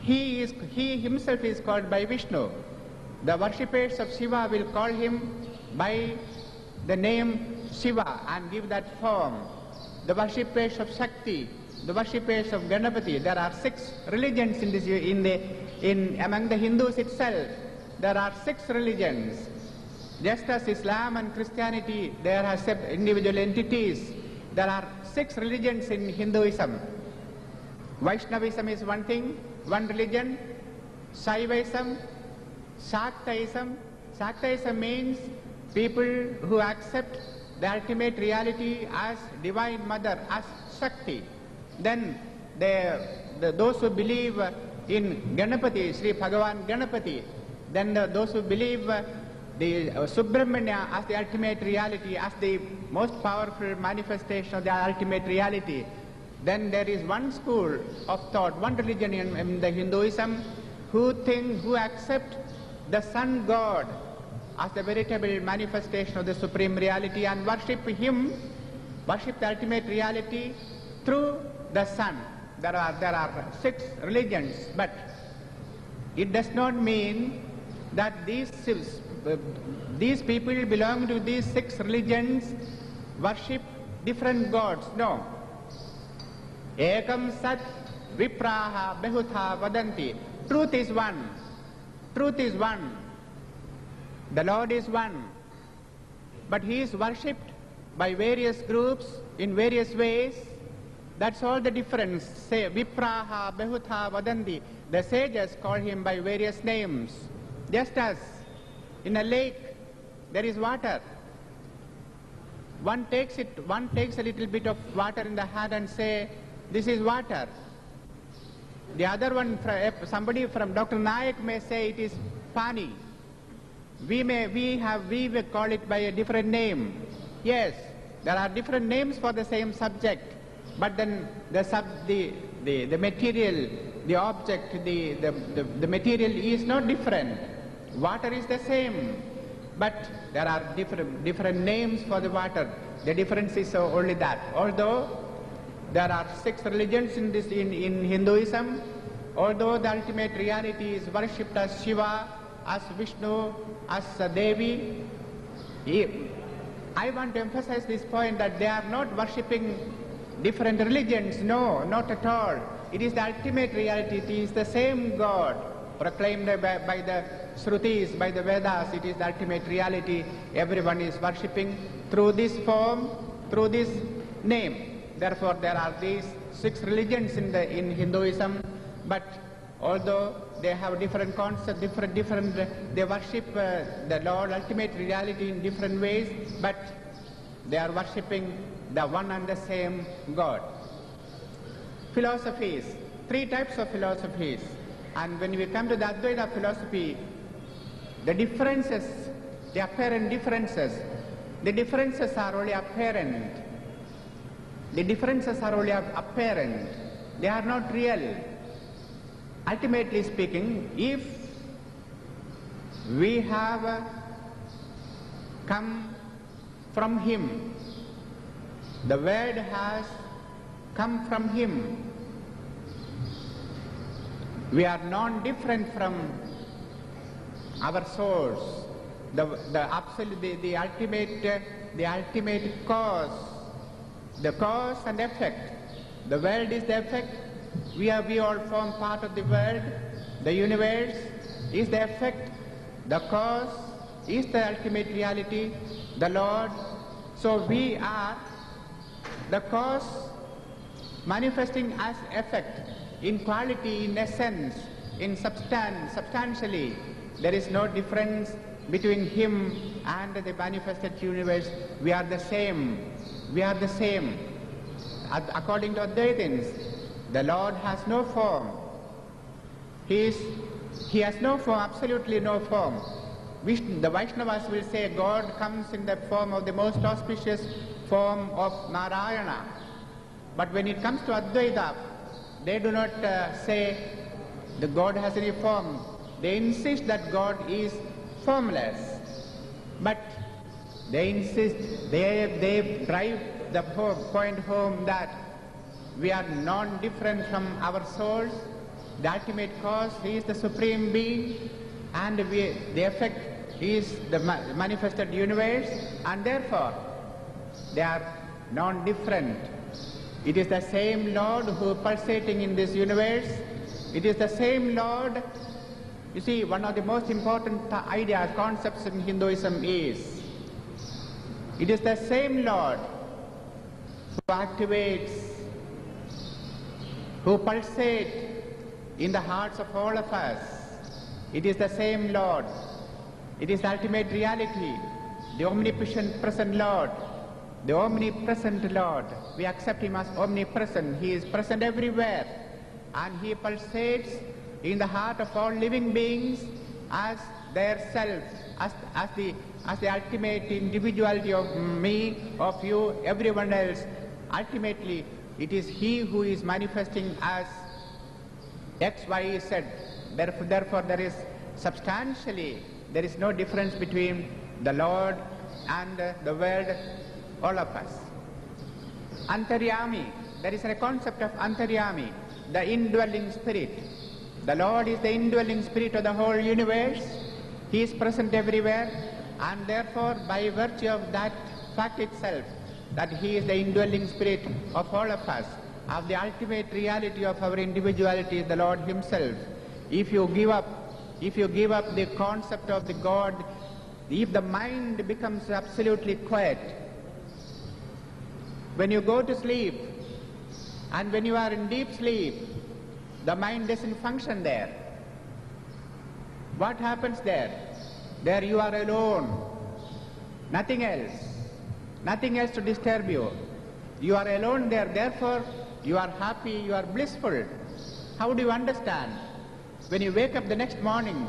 he himself is called by Vishnu. The worshippers of Shiva will call him by the name Shiva and give that form. The worshippers of Shakti, the worshippers of Ganapati. There are 6 religions among the Hindus itself. There are 6 religions. Just as Islam and Christianity, there are individual entities. There are 6 religions in Hinduism. Vaishnavism is one thing, one religion. Shaivism, Shaktaism. Shaktaism means people who accept the ultimate reality as Divine Mother, as Shakti. Then those who believe in Ganapati, Sri Bhagavan Ganapati, then those who believe the Subramanya as the ultimate reality, as the most powerful manifestation of the ultimate reality. Then there is one school of thought, one religion in the Hinduism who accept the Sun God as the veritable manifestation of the supreme reality and worship him, worship the ultimate reality through the sun. There are 6 religions, but it does not mean that these people belonging to these 6 religions worship different gods. No. Ekam sat vipraha behutha vadanti. Truth is one. Truth is one. The Lord is one. But he is worshipped by various groups in various ways. That's all the difference. Say vipraha behutha vadanti. The sages call him by various names. Just as in a lake there is water. One takes a little bit of water in the hand and say, this is water. The other one, somebody from Dr. Naik may say it is pani. We may call it by a different name. Yes, there are different names for the same subject, but then the material, the object, the material is not different. Water is the same, but there are different names for the water. The difference is only that. Although there are 6 religions in Hinduism, although the ultimate reality is worshipped as Shiva, as Vishnu, as Devi, I want to emphasize this point that they are not worshipping different religions. No, not at all. It is the ultimate reality. It is the same God proclaimed by the Shrutis, by the Vedas. It is the ultimate reality. Everyone is worshipping through this form, through this name. Therefore, there are these 6 religions in Hinduism, but although they have different concepts, they worship the Lord, ultimate reality in different ways, but they are worshipping the one and the same God. Philosophies, 3 types of philosophies. And when we come to the Advaita philosophy, the differences, the apparent differences, the differences are only apparent. The differences are only apparent. They are not real. Ultimately speaking, if we have come from him, the word has come from him, we are non-different from our source, the ultimate cause, the cause and effect. The world is the effect. We all form part of the world. The universe is the effect. The cause is the ultimate reality, the Lord. So we are the cause manifesting as effect in quality, in essence, in substance, substantially. There is no difference between him and the manifested universe. We are the same. We are the same. According to Advaitins, the Lord has no form. He has no form, absolutely no form. The Vaishnavas will say God comes in the form of the most auspicious form of Narayana. But when it comes to Advaita, they do not say the God has any form. They insist that God is formless. But they insist, they drive the point home that we are non-different from our source, the ultimate cause, he is the supreme being, and the effect is the manifested universe, and therefore they are non-different. It is the same Lord who is pulsating in this universe. It is the same Lord. You see, one of the most important ideas, concepts in Hinduism is, it is the same Lord who activates, who pulsates in the hearts of all of us. It is the same Lord. It is the ultimate reality, the omnipotent present Lord, the omnipresent Lord. We accept him as omnipresent. He is present everywhere, and he pulsates in the heart of all living beings as their self, as the ultimate individuality of me, of you, everyone else. Ultimately, it is he who is manifesting as X, Y, Z. Therefore, there is substantially, there is no difference between the Lord and the world, all of us. Antaryami, there is a concept of Antaryami, the indwelling spirit. The Lord is the indwelling spirit of the whole universe. He is present everywhere, and therefore, by virtue of that fact itself, that he is the indwelling spirit of all of us, of the ultimate reality of our individuality, the Lord himself. If you give up the concept of the God, if the mind becomes absolutely quiet, when you go to sleep and when you are in deep sleep, the mind doesn't function there. What happens there? There you are alone, nothing else to disturb you. You are alone there, therefore you are happy, you are blissful. How do you understand? When you wake up the next morning,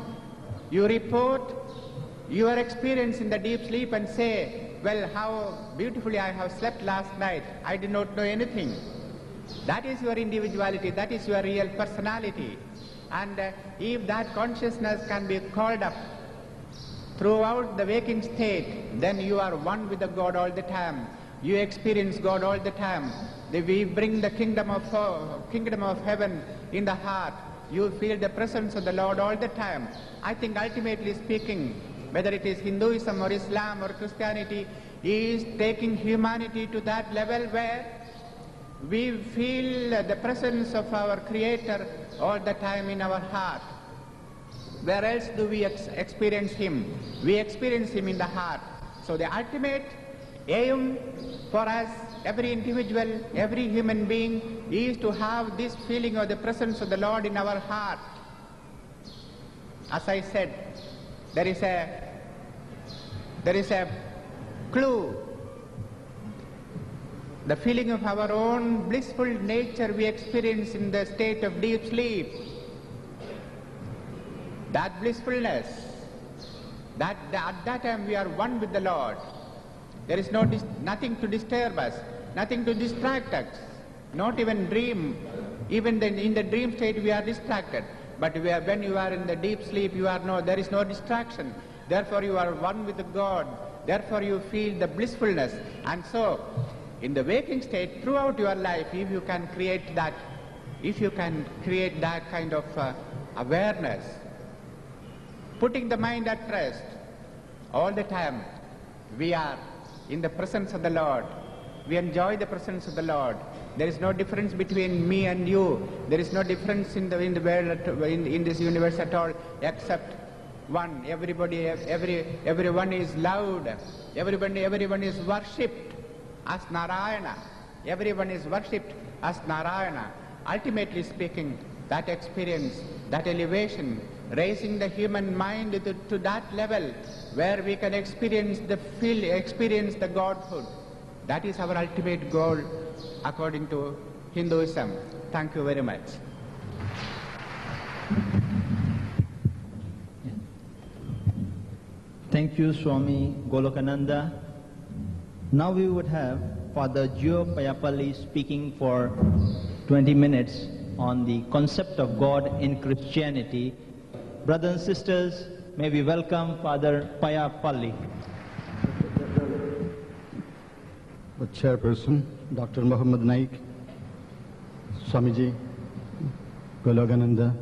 you report your experience in the deep sleep and say, well, how beautifully I have slept last night. I did not know anything. That is your individuality, that is your real personality. And if that consciousness can be called up throughout the waking state, then you are one with the God all the time. You experience God all the time. We bring the kingdom of heaven in the heart. You feel the presence of the Lord all the time. I think ultimately speaking, whether it is Hinduism or Islam or Christianity, is taking humanity to that level where we feel the presence of our Creator all the time in our heart. Where else do we experience him? We experience him in the heart. So the ultimate aim for us, every individual, every human being, is to have this feeling of the presence of the Lord in our heart. As I said, there is a clue. The feeling of our own blissful nature we experience in the state of deep sleep. That blissfulness, at that time we are one with the Lord. There is nothing to disturb us, nothing to distract us, not even dream. Even in the dream state we are distracted. But when you are in the deep sleep, there is no distraction. Therefore you are one with the God. Therefore you feel the blissfulness. And so, in the waking state, throughout your life, if you can create that kind of awareness, putting the mind at rest, all the time we are in the presence of the Lord. We enjoy the presence of the Lord. There is no difference between me and you. There is no difference in the world, in this universe at all, except one. Everyone is loved. Everyone is worshipped as Narayana. Everyone is worshipped as Narayana. Ultimately speaking, that experience, that elevation, raising the human mind to that level where we can experience the Godhood. That is our ultimate goal according to Hinduism. Thank you very much. Thank you, Swami Golokananda. Now we would have Father Gio Payapalli speaking for 20 minutes on the concept of God in Christianity. Brothers and sisters, may we welcome Father Payapalli. The Chairperson, Dr. Muhammad Naik, Swamiji, Golokananda,